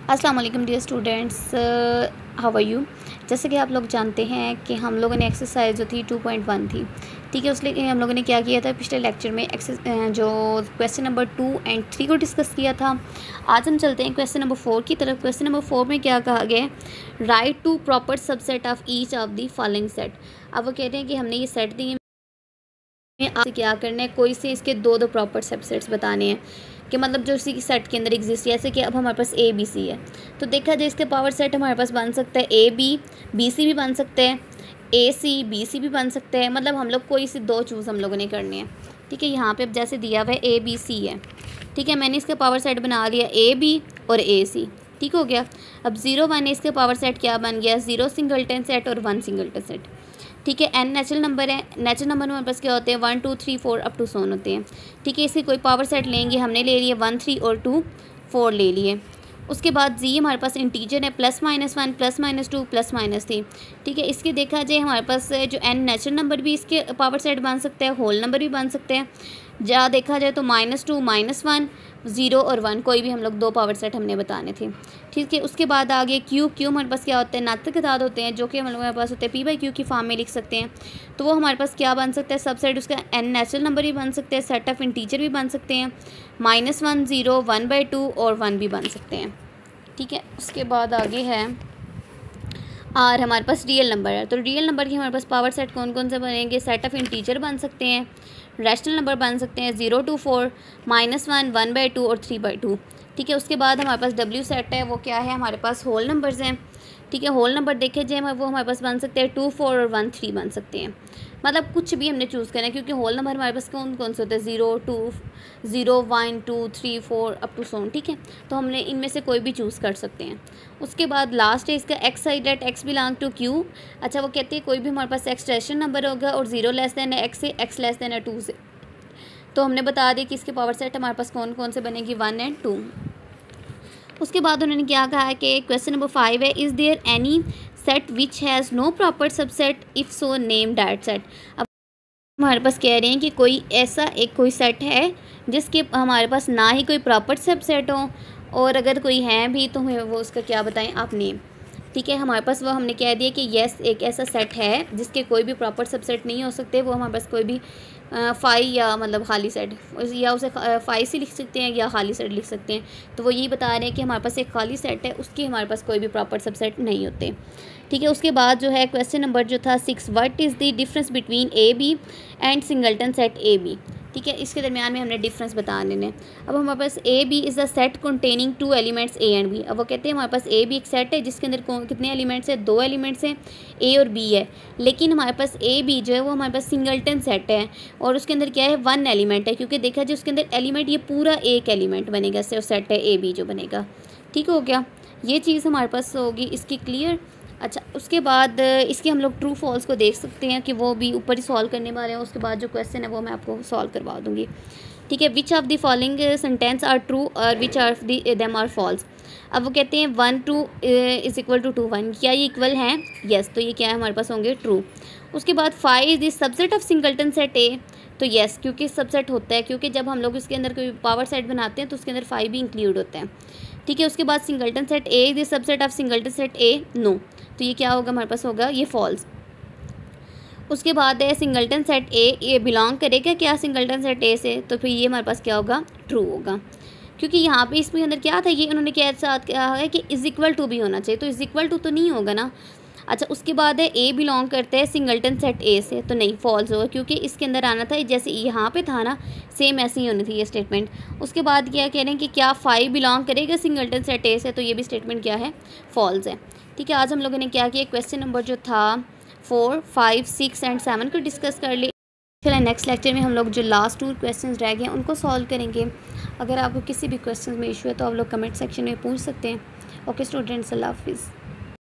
अस्सलाम वालेकुम dear students, how are you. जैसे कि आप लोग जानते हैं कि हम लोगों ने एक्सरसाइज जो थी 2.1 थी, ठीक है। उसलिए हम लोगों ने क्या किया था पिछले लेक्चर में जो क्वेश्चन नंबर 2 और 3 को डिस्कस किया था। आज हम चलते हैं क्वेश्चन नंबर 4 की तरफ। क्वेश्चन नंबर 4 में क्या कहा गया है, write two proper subset of each of the following set. अब वो कहते हैं कि हमने ये सेट दिए, आपसे क्या करना है, कोई से इसके दो प्रॉपर सबसेट्स बताने हैं कि मतलब जो इसी सेट के अंदर एग्जिस्ट, जैसे कि अब हमारे पास ए बी सी है तो देखा जाए इसके पावर सेट हमारे पास बन सकता है ए बी, बी सी भी बन सकते हैं, ए सी बी सी भी बन सकते हैं। मतलब हम लोग कोई से दो चूज़ हम लोगों ने करने हैं, ठीक है। यहाँ पे अब जैसे दिया हुआ है ए बी सी है, ठीक है। मैंने इसका पावर सेट बना लिया ए बी और ए सी, ठीक हो गया। अब 0 1 इसके पावर सेट क्या बन गया, 0 सिंगलटन सेट और 1 सिंगलटन सेट, ठीक है। एन नेचुरल नंबर है, नेचुरल नंबर में हमारे पास क्या होते हैं 1 2 3 4 अप टू सोन होते हैं, ठीक है। इसके कोई पावर सेट लेंगे, हमने ले लिए 1 3 और 2 4 ले लिए। उसके बाद जी हमारे पास इंटीजर है, +-1 +-2 +-3, ठीक है। इसके देखा जाए हमारे पास जो एन नेचुरल नंबर भी इसके पावर सेट बन सकते हैं, होल नंबर भी बन सकते हैं। जहाँ देखा जाए तो -2 -1 0 और 1 कोई भी हम लोग दो पावर सेट हमने बताने थे, ठीक है। उसके बाद आगे क्यू हमारे पास क्या होते हैं, नातक तादाद होते हैं, जो कि हमारे पास होते हैं p/q की फॉर्म में लिख सकते हैं। तो वो हमारे पास क्या बन सकता है, सबसेट उसका एन नेचुरल नंबर भी बन सकते हैं, सेट ऑफ इंटीजर भी बन सकते हैं, -1 0 1/2 और 1 भी बन सकते हैं, ठीक है। उसके बाद आगे है आर, हमारे पास रियल नंबर है। तो रियल नंबर के हमारे पास पावर सेट कौन कौन से बनेंगे, सेट ऑफ इंटीजर बन सकते हैं, रैशनल नंबर बन सकते हैं 0 2 4 -1 1/2 और 3/2, ठीक है। उसके बाद हमारे पास डब्ल्यू सेट है, वो क्या है, हमारे पास होल नंबर्स हैं, ठीक है। होल नंबर देखे जाए वो हमारे पास बन सकते हैं 2 4 और 1 3 बन सकते हैं। मतलब कुछ भी हमने चूज़ करना है, क्योंकि होल नंबर हमारे पास कौन कौन से होते हैं 0 2 0 1 2 3 4 अप टू सोन, ठीक है। तो हमने इनमें से कोई भी चूज़ कर सकते हैं। उसके बाद लास्ट है इसका X side at X belong to Q. अच्छा, वो कहते हैं कोई भी हमारे पास एक्स रैशनल नंबर होगा और 0 लेस देन एक्स से, एक्स लेस देन 2 से। तो हमने बता दिया कि इसके पावर सेट हमारे पास कौन कौन से बनेगी 1 और 2। उसके बाद उन्होंने क्या कहा है कि क्वेश्चन नंबर 5 है, is there any set which has no proper subset, if so name that set. अब हमारे पास कह रहे हैं कि कोई ऐसा एक कोई सेट है जिसके हमारे पास ना ही कोई प्रॉपर सबसेट हो, और अगर कोई है भी तो हमें वो उसका क्या बताएं आप नेम, ठीक है। हमारे पास वो हमने कह दिया कि येस एक ऐसा सेट है जिसके कोई भी प्रॉपर सबसेट नहीं हो सकते, वो हमारे पास कोई भी फाई या मतलब खाली सेट, या उसे फाई से लिख सकते हैं या खाली सेट लिख सकते हैं। तो वो यही बता रहे हैं कि हमारे पास एक खाली सेट है, उसके हमारे पास कोई भी प्रॉपर सबसेट नहीं होते, ठीक है। उसके बाद जो है क्वेश्चन नंबर जो था 6, what is the difference between A B and singleton set A B, ठीक है। इसके दरमियान में हमने डिफरेंस बता देने। अब हमारे पास A B is the set containing 2 elements A and B. अब वो कहते हैं हमारे पास ए बी एक सेट है जिसके अंदर कितने एलिमेंट्स हैं, 2 एलिमेंट्स हैं, ए और बी है। लेकिन हमारे पास ए बी जो है वो हमारे पास सिंगलटन सेट है और उसके अंदर क्या है 1 एलिमेंट है, क्योंकि देखा जाए उसके अंदर एलिमेंट ये पूरा एक एलिमेंट बनेगा, सेट है ए बी जो बनेगा, ठीक हो गया। ये चीज़ हमारे पास होगी इसकी क्लियर। अच्छा, उसके बाद इसके हम लोग ट्रू फॉल्स को देख सकते हैं कि वो भी ऊपर ही सॉल्व करने वाले हैं। उसके बाद जो क्वेश्चन है वो मैं आपको सॉल्व करवा दूँगी, ठीक है। Which of the following sentence are true और which of the them are false. अब वो कहते हैं 1 2 इज़ इक्वल टू 2 1, क्या ये इक्वल हैं, येस, तो ये क्या है हमारे पास होंगे ट्रू। उसके बाद 5 is the subset of singleton set ए, तो येस क्योंकि सबसेट होता है, क्योंकि जब हम लोग इसके अंदर कोई पावर सेट बनाते हैं तो उसके अंदर 5 भी इंक्लूड होते हैं, ठीक है। उसके बाद singleton set A is the subset of singleton set A, no, तो ये क्या होगा हमारे पास होगा ये फॉल्स। उसके बाद है सिंगलटन सेट ए ये बिलोंग करेगा क्या सिंगलटन सेट ए से, तो फिर ये हमारे पास क्या होगा ट्रू होगा, क्योंकि यहाँ पे इसमें अंदर क्या था, ये उन्होंने क्या साथ कहा है कि इज़ इक्वल टू भी होना चाहिए, तो इज़ इक्वल टू तो नहीं होगा ना। अच्छा, उसके बाद है ए बिलोंग करते हैं सिंगलटन सेट ए से, तो नहीं फॉल्स होगा, क्योंकि इसके अंदर आना था जैसे यहाँ पे था ना, सेम ऐसे ही होनी थी ये स्टेटमेंट। उसके बाद क्या कह रहे हैं कि क्या 5 बिलोंग करेगा सिंगलटन सेट ए से, तो ये भी स्टेटमेंट क्या है फॉल्स है, ठीक है। आज हम लोगों ने क्या किया, क्वेश्चन नंबर जो था 4 5 6 एंड 7 को डिस्कस कर लिया। चलिए नेक्स्ट लेक्चर में हम लोग जो लास्ट 2 क्वेश्चंस रह गए हैं उनको सॉल्व करेंगे। अगर आपको किसी भी क्वेश्चन में इशू है तो आप लोग कमेंट सेक्शन में पूछ सकते हैं। ओके स्टूडेंट्स, अल्लाह हाफिज़।